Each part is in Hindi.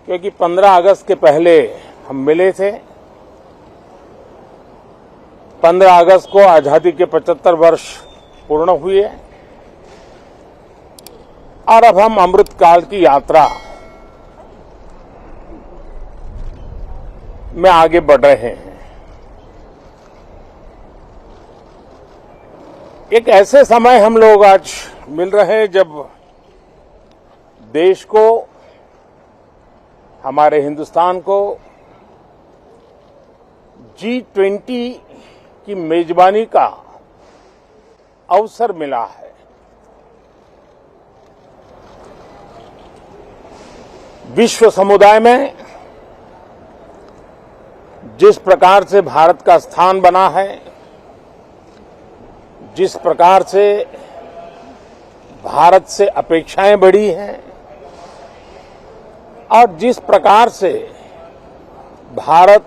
क्योंकि 15 अगस्त के पहले हम मिले थे। 15 अगस्त को आजादी के 75 वर्ष पूर्ण हुए और अब हम अमृतकाल की यात्रा में आगे बढ़ रहे हैं। एक ऐसे समय हम लोग आज मिल रहे हैं जब देश को, हमारे हिंदुस्तान को G20 की मेजबानी का अवसर मिला है। विश्व समुदाय में जिस प्रकार से भारत का स्थान बना है, जिस प्रकार से भारत से अपेक्षाएं बढ़ी हैं और जिस प्रकार से भारत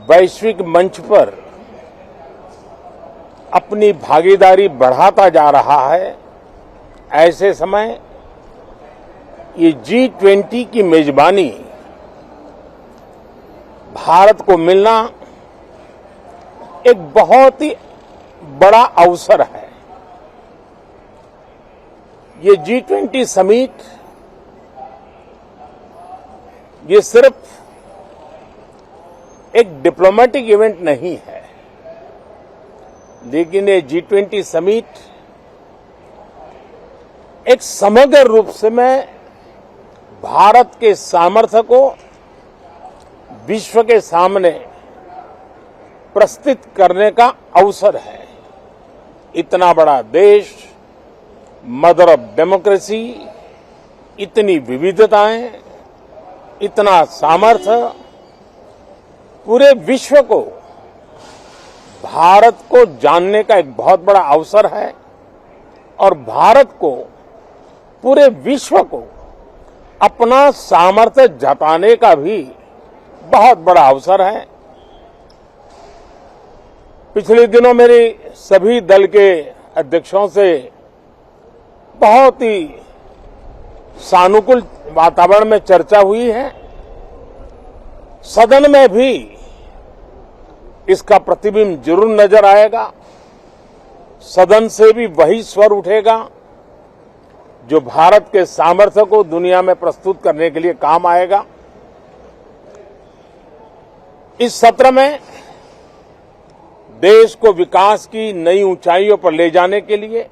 वैश्विक मंच पर अपनी भागीदारी बढ़ाता जा रहा है, ऐसे समय ये G20 की मेजबानी भारत को मिलना एक बहुत ही बड़ा अवसर है। ये G20 समिट ये सिर्फ एक डिप्लोमेटिक इवेंट नहीं है, लेकिन ये G20 समिट एक समग्र रूप से मैं भारत के सामर्थ्य को विश्व के सामने प्रस्तुत करने का अवसर है। इतना बड़ा देश, मदर ऑफ डेमोक्रेसी, इतनी विविधताएं, इतना सामर्थ्य, पूरे विश्व को भारत को जानने का एक बहुत बड़ा अवसर है और भारत को, पूरे विश्व को अपना सामर्थ्य जताने का भी बहुत बड़ा अवसर है। पिछले दिनों मेरी सभी दल के अध्यक्षों से बहुत ही सानुकूल वातावरण में चर्चा हुई है। सदन में भी इसका प्रतिबिंब जरूर नजर आएगा। सदन से भी वही स्वर उठेगा जो भारत के सामर्थ्य को दुनिया में प्रस्तुत करने के लिए काम आएगा। इस सत्र में देश को विकास की नई ऊंचाइयों पर ले जाने के लिए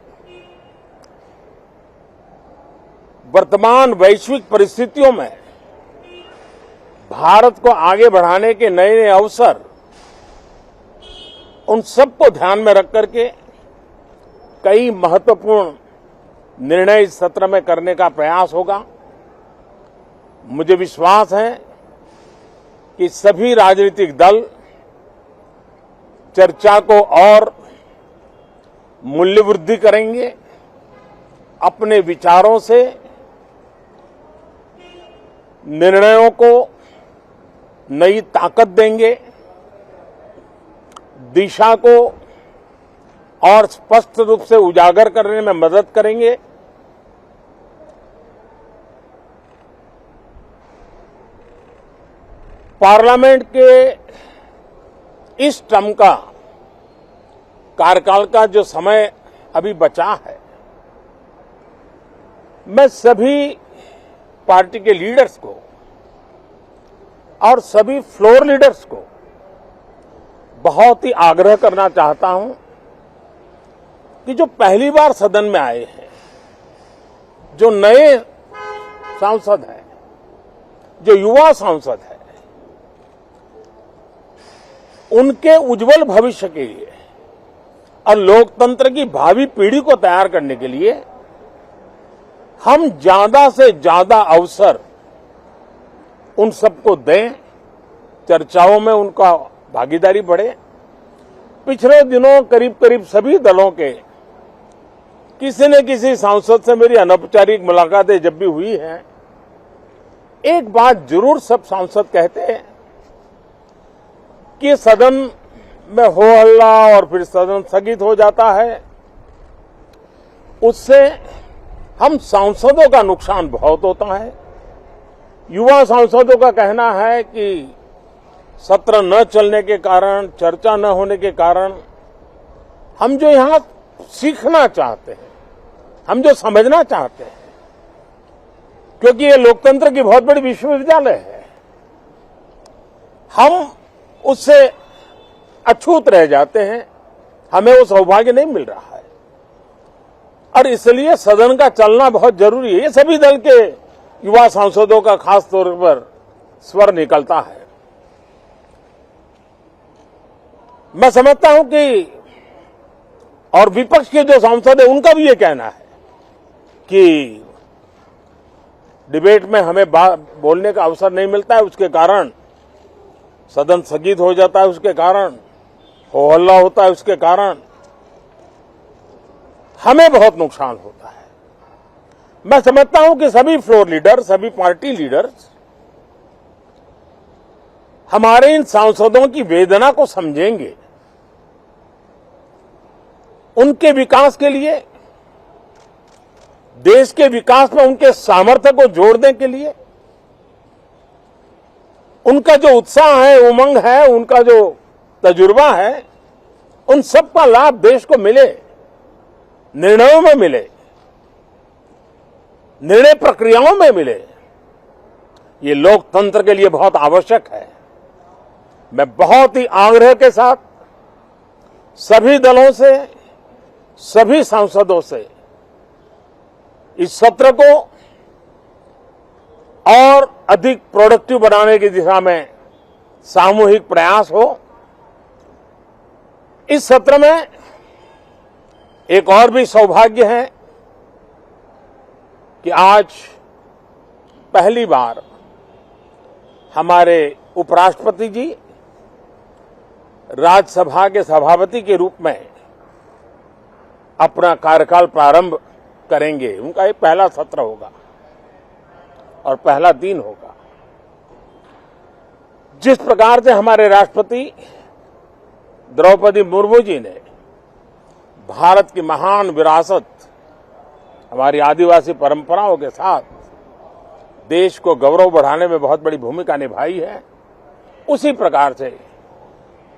वर्तमान वैश्विक परिस्थितियों में भारत को आगे बढ़ाने के नए नए अवसर, उन सबको ध्यान में रख करके कई महत्वपूर्ण निर्णय इस सत्र में करने का प्रयास होगा। मुझे विश्वास है कि सभी राजनीतिक दल चर्चा को और मूल्य वृद्धि करेंगे, अपने विचारों से निर्णयों को नई ताकत देंगे, दिशा को और स्पष्ट रूप से उजागर करने में मदद करेंगे। पार्लियामेंट के इस टर्म का कार्यकाल का जो समय अभी बचा है, मैं सभी पार्टी के लीडर्स को और सभी फ्लोर लीडर्स को बहुत ही आग्रह करना चाहता हूं कि जो पहली बार सदन में आए हैं, जो नए सांसद हैं, जो युवा सांसद हैं, उनके उज्जवल भविष्य के लिए और लोकतंत्र की भावी पीढ़ी को तैयार करने के लिए हम ज्यादा से ज्यादा अवसर उन सबको दें, चर्चाओं में उनका भागीदारी बढ़े। पिछले दिनों करीब करीब सभी दलों के किसी न किसी सांसद से मेरी अनौपचारिक मुलाकातें जब भी हुई हैं, एक बात जरूर सब सांसद कहते हैं कि सदन में हो हल्ला और फिर सदन स्थगित हो जाता है, उससे हम सांसदों का नुकसान बहुत होता है। युवा सांसदों का कहना है कि सत्र न चलने के कारण, चर्चा न होने के कारण हम जो यहां सीखना चाहते हैं, हम जो समझना चाहते हैं, क्योंकि ये लोकतंत्र की बहुत बड़ी विश्वविद्यालय है, हम उससे अछूत रह जाते हैं, हमें वो सौभाग्य नहीं मिल रहा है और इसलिए सदन का चलना बहुत जरूरी है। ये सभी दल के युवा सांसदों का खास तौर पर स्वर निकलता है। मैं समझता हूं कि और विपक्ष के जो सांसद है उनका भी ये कहना है कि डिबेट में हमें बोलने का अवसर नहीं मिलता है, उसके कारण सदन स्थगित हो जाता है, उसके कारण हो हल्ला होता है, उसके कारण हमें बहुत नुकसान होता है। मैं समझता हूं कि सभी फ्लोर लीडर, सभी पार्टी लीडर्स हमारे इन सांसदों की वेदना को समझेंगे, उनके विकास के लिए, देश के विकास में उनके सामर्थ्य को जोड़ने के लिए, उनका जो उत्साह है, उमंग है, उनका जो तजुर्बा है, उन सब का लाभ देश को मिले, निर्णयों में मिले, निर्णय प्रक्रियाओं में मिले। ये लोकतंत्र के लिए बहुत आवश्यक है। मैं बहुत ही आग्रह के साथ सभी दलों से, सभी सांसदों से इस सत्र को और अधिक प्रोडक्टिव बनाने की दिशा में सामूहिक प्रयास हो। इस सत्र में एक और भी सौभाग्य है कि आज पहली बार हमारे उपराष्ट्रपति जी राज्यसभा के सभापति के रूप में अपना कार्यकाल प्रारंभ करेंगे। उनका ये पहला सत्र होगा और पहला दिन होगा। जिस प्रकार से हमारे राष्ट्रपति द्रौपदी मुर्मू जी ने भारत की महान विरासत, हमारी आदिवासी परंपराओं के साथ देश को गौरव बढ़ाने में बहुत बड़ी भूमिका निभाई है, उसी प्रकार से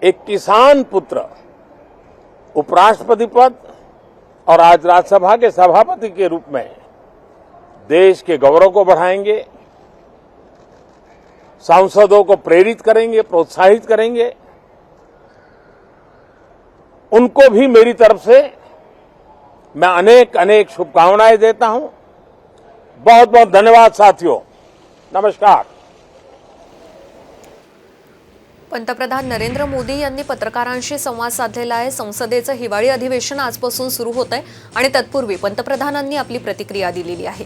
एक किसान पुत्र उपराष्ट्रपति पद और आज राज्यसभा के सभापति के रूप में देश के गौरव को बढ़ाएंगे, सांसदों को प्रेरित करेंगे, प्रोत्साहित करेंगे। उनको भी मेरी तरफ से मैं अनेक अनेक शुभकामनाएं देता हूं। बहुत बहुत धन्यवाद साथियों। नमस्कार। पंतप्रधान नरेंद्र मोदी यांनी पत्रकारांशी संवाद साधलेला आहे। संसदेचं हिवाळी अधिवेशन आजपासून सुरू होत आहे आणि तत्पूर्वी पंतप्रधानांनी आपली प्रतिक्रिया दिलेली आहे।